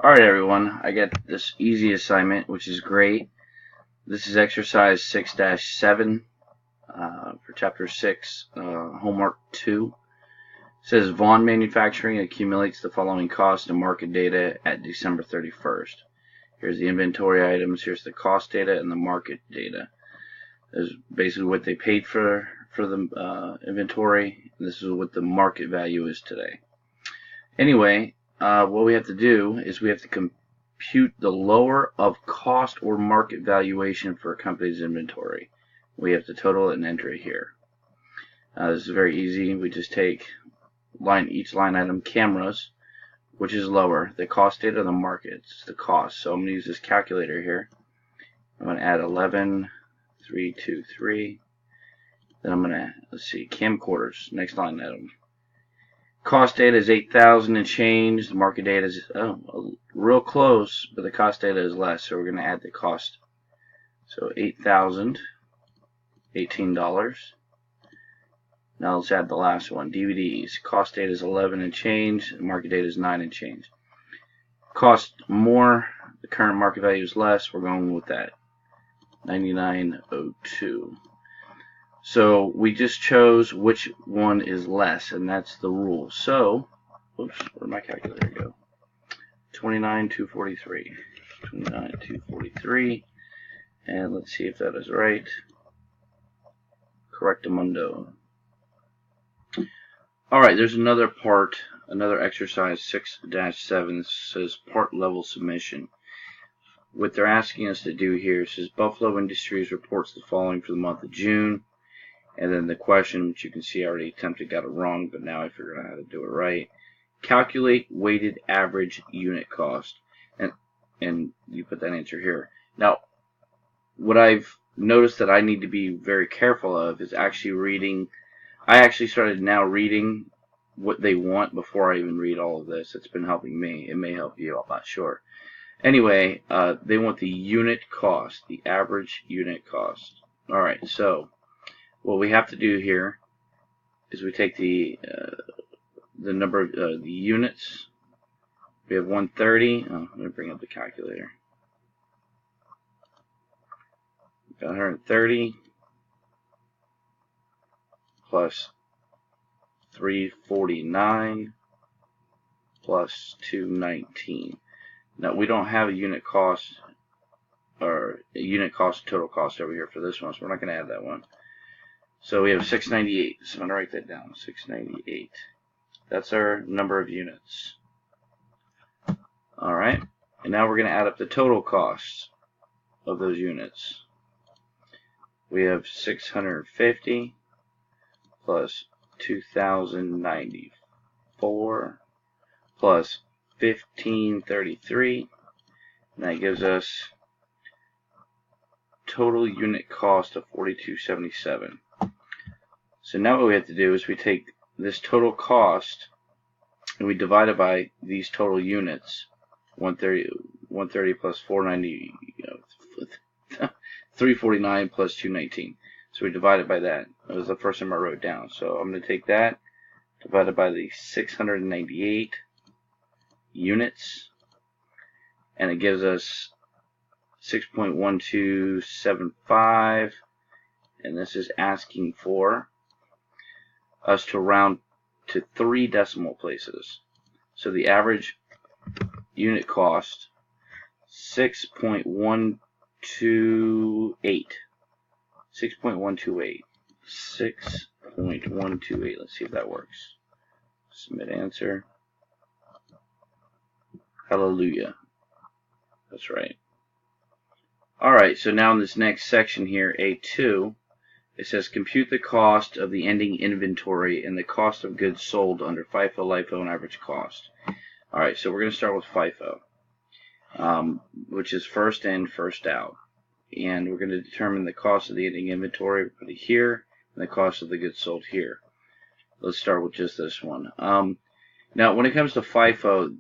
Alright everyone, I got this easy assignment, which is great. This is exercise 6-7 for chapter 6, homework 2. It says Vaughn Manufacturing accumulates the following cost and market data at December 31st. Here's the inventory items, here's the cost data and the market data. This is basically what they paid for the inventory, and this is what the market value is today. Anyway, what we have to do is we have to compute the lower of cost or market valuation for a company's inventory. We have to total it and enter it here. This is very easy. We just take each line item, cameras, which is lower, the cost data, the market, it's the cost. So I'm going to use this calculator here. I'm going to add 11,323. Then I'm going to, let's see, camcorders, next line item. Cost data is 8,000 and change. The market data is real close, but the cost data is less, so we're going to add the cost. So 8,000, $18. Now let's add the last one, DVDs. Cost data is 11 and change. The market data is 9 and change. Cost more. The current market value is less. We're going with that, 99.02. So we just chose which one is less, and that's the rule. So, oops, where'd my calculator go? 29,243. 29,243. And let's see if that is right. Correctamundo. Alright, there's another part, another exercise 6-7. This says part level submission. What they're asking us to do here says Buffalo Industries reports the following for the month of June. And then the question, which you can see I already attempted, got it wrong, but now I figured out how to do it right. Calculate weighted average unit cost. And you put that answer here. Now, what I've noticed that I need to be very careful of is actually reading. I actually started now reading what they want before I even read all of this. It's been helping me. It may help you, I'm not sure. Anyway, they want the unit cost, the average unit cost. Alright, so what we have to do here is we take the number of the units. We have 130. Oh, let me bring up the calculator. Got 130 plus 349 plus 219. Now we don't have a unit cost or a unit cost total cost over here for this one, so we're not going to add that one. So we have 698. So I'm going to write that down. 698. That's our number of units. Alright. And now we're going to add up the total costs of those units. We have 650 plus 2,094 plus 1,533. And that gives us total unit cost of $42.77. So now what we have to do is we take this total cost and we divide it by these total units. 130 plus 490, 349 plus 219. So we divide it by that. That was the first time I wrote down. So I'm going to take that divided by the 698 units, and it gives us 6.1275, and this is asking for us to round to 3 decimal places. So the average unit cost 6.128. 6.128. 6.128. Let's see if that works. Submit answer. Hallelujah. That's right. Alright, so now in this next section here, A2, it says compute the cost of the ending inventory and the cost of goods sold under FIFO, LIFO, and average cost. Alright, so we're going to start with FIFO, which is first in, first out. And we're going to determine the cost of the ending inventory, put it here, and the cost of the goods sold here. Let's start with just this one. Now, when it comes to FIFO,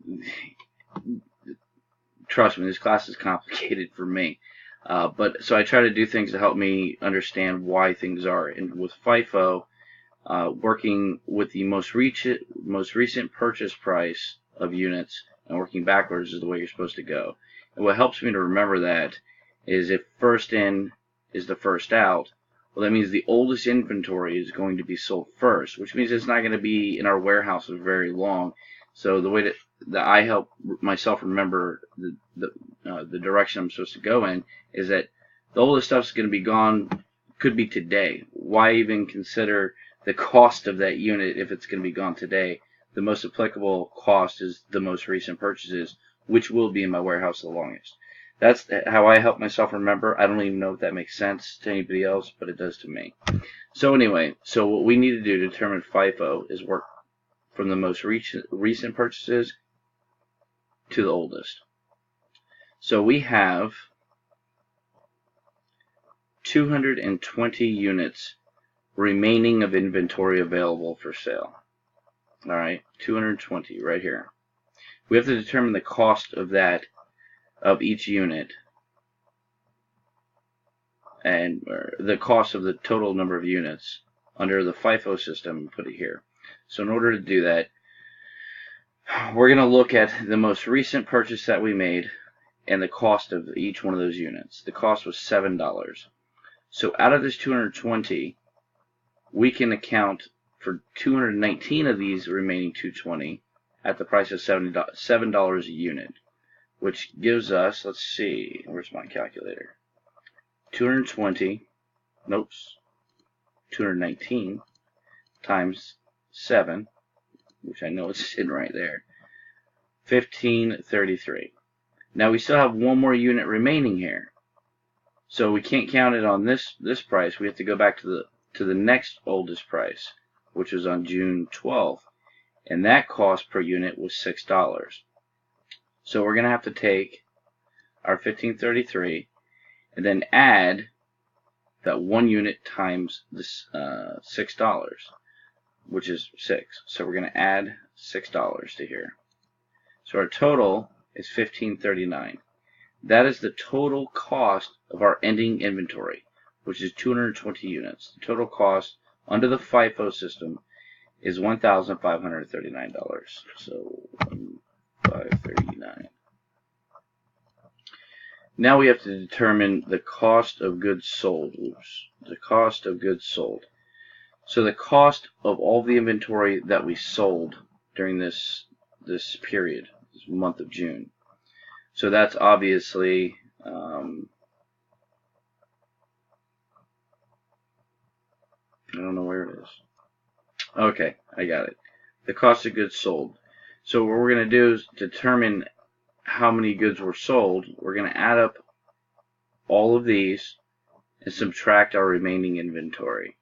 trust me, this class is complicated for me. But so I try to do things to help me understand why things are. And with FIFO, working with the most recent purchase price of units and working backwards is the way you're supposed to go. And what helps me to remember that is if first in is the first out, well, that means the oldest inventory is going to be sold first, which means it's not going to be in our warehouse for very long. So the way that I help myself remember the direction I'm supposed to go in is that the oldest stuff is going to be gone, could be today. Why even consider the cost of that unit if it's going to be gone today? The most applicable cost is the most recent purchases, which will be in my warehouse the longest. That's how I help myself remember. I don't even know if that makes sense to anybody else, but it does to me. So anyway, so what we need to do to determine FIFO is work from the most recent purchases to the oldest. So we have 220 units remaining of inventory available for sale. Alright, 220 right here. We have to determine the cost of that, of each unit, and the cost of the total number of units under the FIFO system and put it here. So in order to do that, we're going to look at the most recent purchase that we made and the cost of each one of those units. The cost was $7. So out of this 220, we can account for 219 of these remaining 220 at the price of $7 a unit, which gives us, let's see, where's my calculator? 219 times 7, which I know it's sitting right there, 1533. Now we still have one more unit remaining here, so we can't count it on this price. We have to go back to the next oldest price, which was on June 12th, and that cost per unit was $6. So we're going to have to take our 1533 and then add that one unit times this $6, which is 6. So we're going to add $6 to here. So our total is $1539. That is the total cost of our ending inventory, which is 220 units. The total cost under the FIFO system is $1,539. So $1,539. Now we have to determine the cost of goods sold. The cost of goods sold. So the cost of all the inventory that we sold during this period, this month of June. So that's obviously I don't know where it is. Okay, I got it. The cost of goods sold. So what we're going to do is determine how many goods were sold. We're going to add up all of these and subtract our remaining inventory.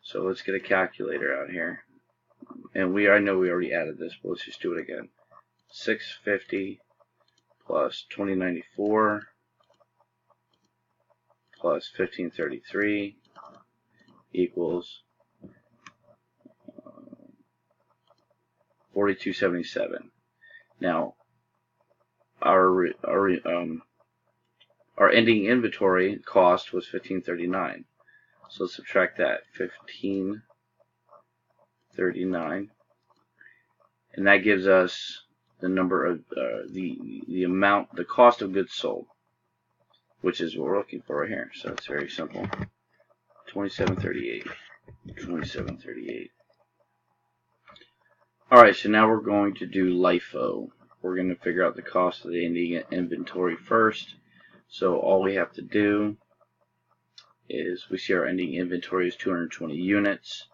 So let's get a calculator out here. And I know we already added this, but let's just do it again. 650 plus 2094 plus 1533 equals 4277. Now our ending inventory cost was 1539. So let's subtract that, 1539, and that gives us the number of the amount, the cost of goods sold, which is what we're looking for right here. So it's very simple. 2738. 2738. Alright, so now we're going to do LIFO. We're going to figure out the cost of the ending inventory first. So all we have to do is, we see our ending inventory is 220 units.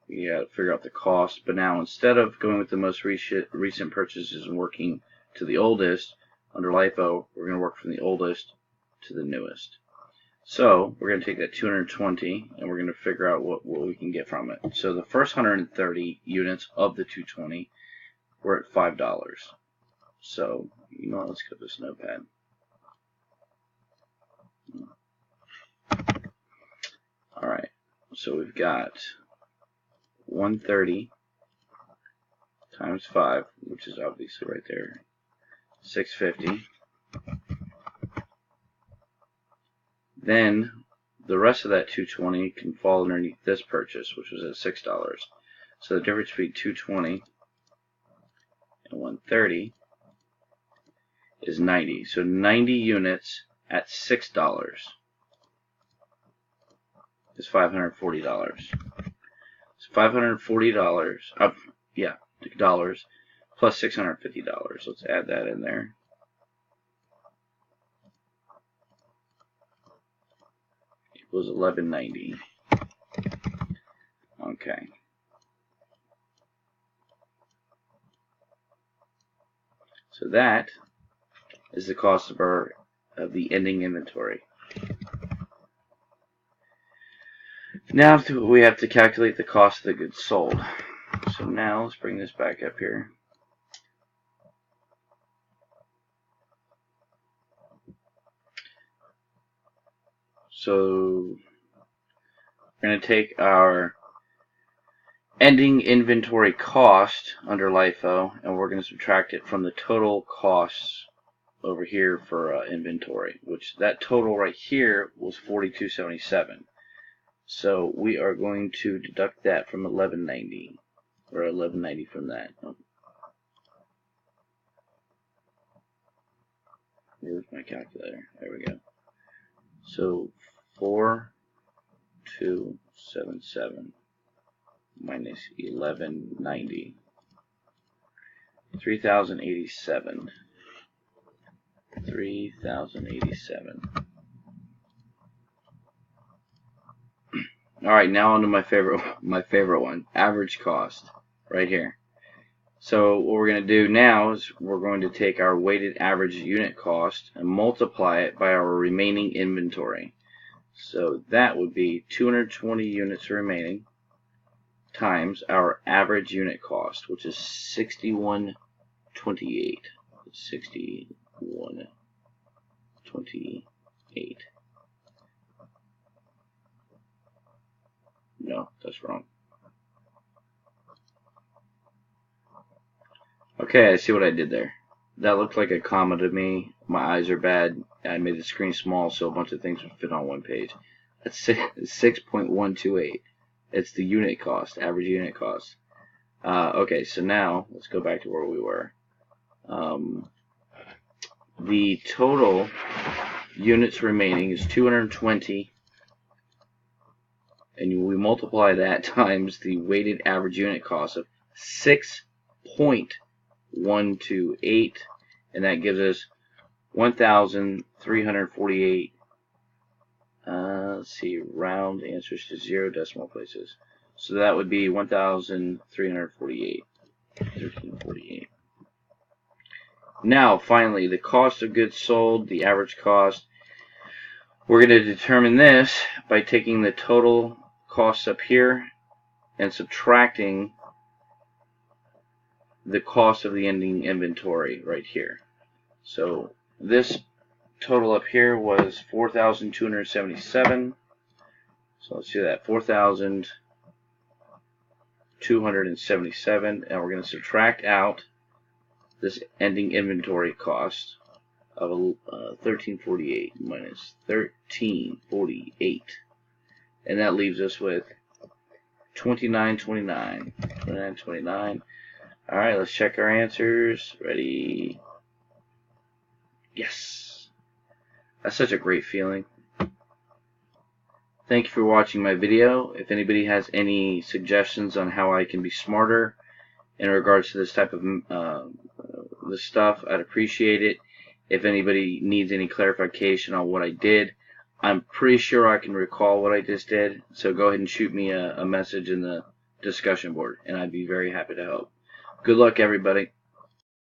We got to figure out the cost, but now instead of going with the most recent purchases and working to the oldest, under LIFO, we're going to work from the oldest to the newest. So we're going to take that 220 and we're going to figure out what we can get from it. So the first 130 units of the 220 were at $5. So, you know what, let's get this notepad. Alright, so we've got 130 times 5, which is obviously right there, 650. Then the rest of that 220 can fall underneath this purchase, which was at $6. So the difference between 220 and 130 is 90. So 90 units at $6 is $540. So $540, dollars plus $650. Let's add that in there. Equals $1190. Okay. So that is the cost of the ending inventory. Now we have to calculate the cost of the goods sold. So now let's bring this back up here. So we're going to take our ending inventory cost under LIFO, and we're going to subtract it from the total costs over here for inventory, which that total right here was $42.77. So we are going to deduct that from $1190, or $1190 from that. Where's my calculator? There we go. So 4277 minus 1190, 3087. 3087. All right, now on to my favorite one, average cost, right here. So what we're going to do now is we're going to take our weighted average unit cost and multiply it by our remaining inventory. So that would be 220 units remaining times our average unit cost, which is $61.28. 61.28. No, that's wrong. Okay, I see what I did there. That looked like a comma to me. My eyes are bad. I made the screen small so a bunch of things would fit on one page. That's 6.128. It's the unit cost, average unit cost. Okay, so now let's go back to where we were. The total units remaining is 220, and we multiply that times the weighted average unit cost of 6.128, and that gives us 1,348. Let's see, round answers to 0 decimal places. So that would be 1,348. 1348. Now, finally, the cost of goods sold, the average cost. We're going to determine this by taking the total costs up here and subtracting the cost of the ending inventory right here. So this total up here was 4,277. So let's do that, 4,277, and we're going to subtract out this ending inventory cost of 1348 minus 1348, and that leaves us with 2929. 2929. All right, let's check our answers. Ready? Yes. That's such a great feeling. Thank you for watching my video. If anybody has any suggestions on how I can be smarter in regards to this type of this stuff, I'd appreciate it. If anybody needs any clarification on what I did, I'm pretty sure I can recall what I just did. So go ahead and shoot me a message in the discussion board, and I'd be very happy to help. Good luck, everybody.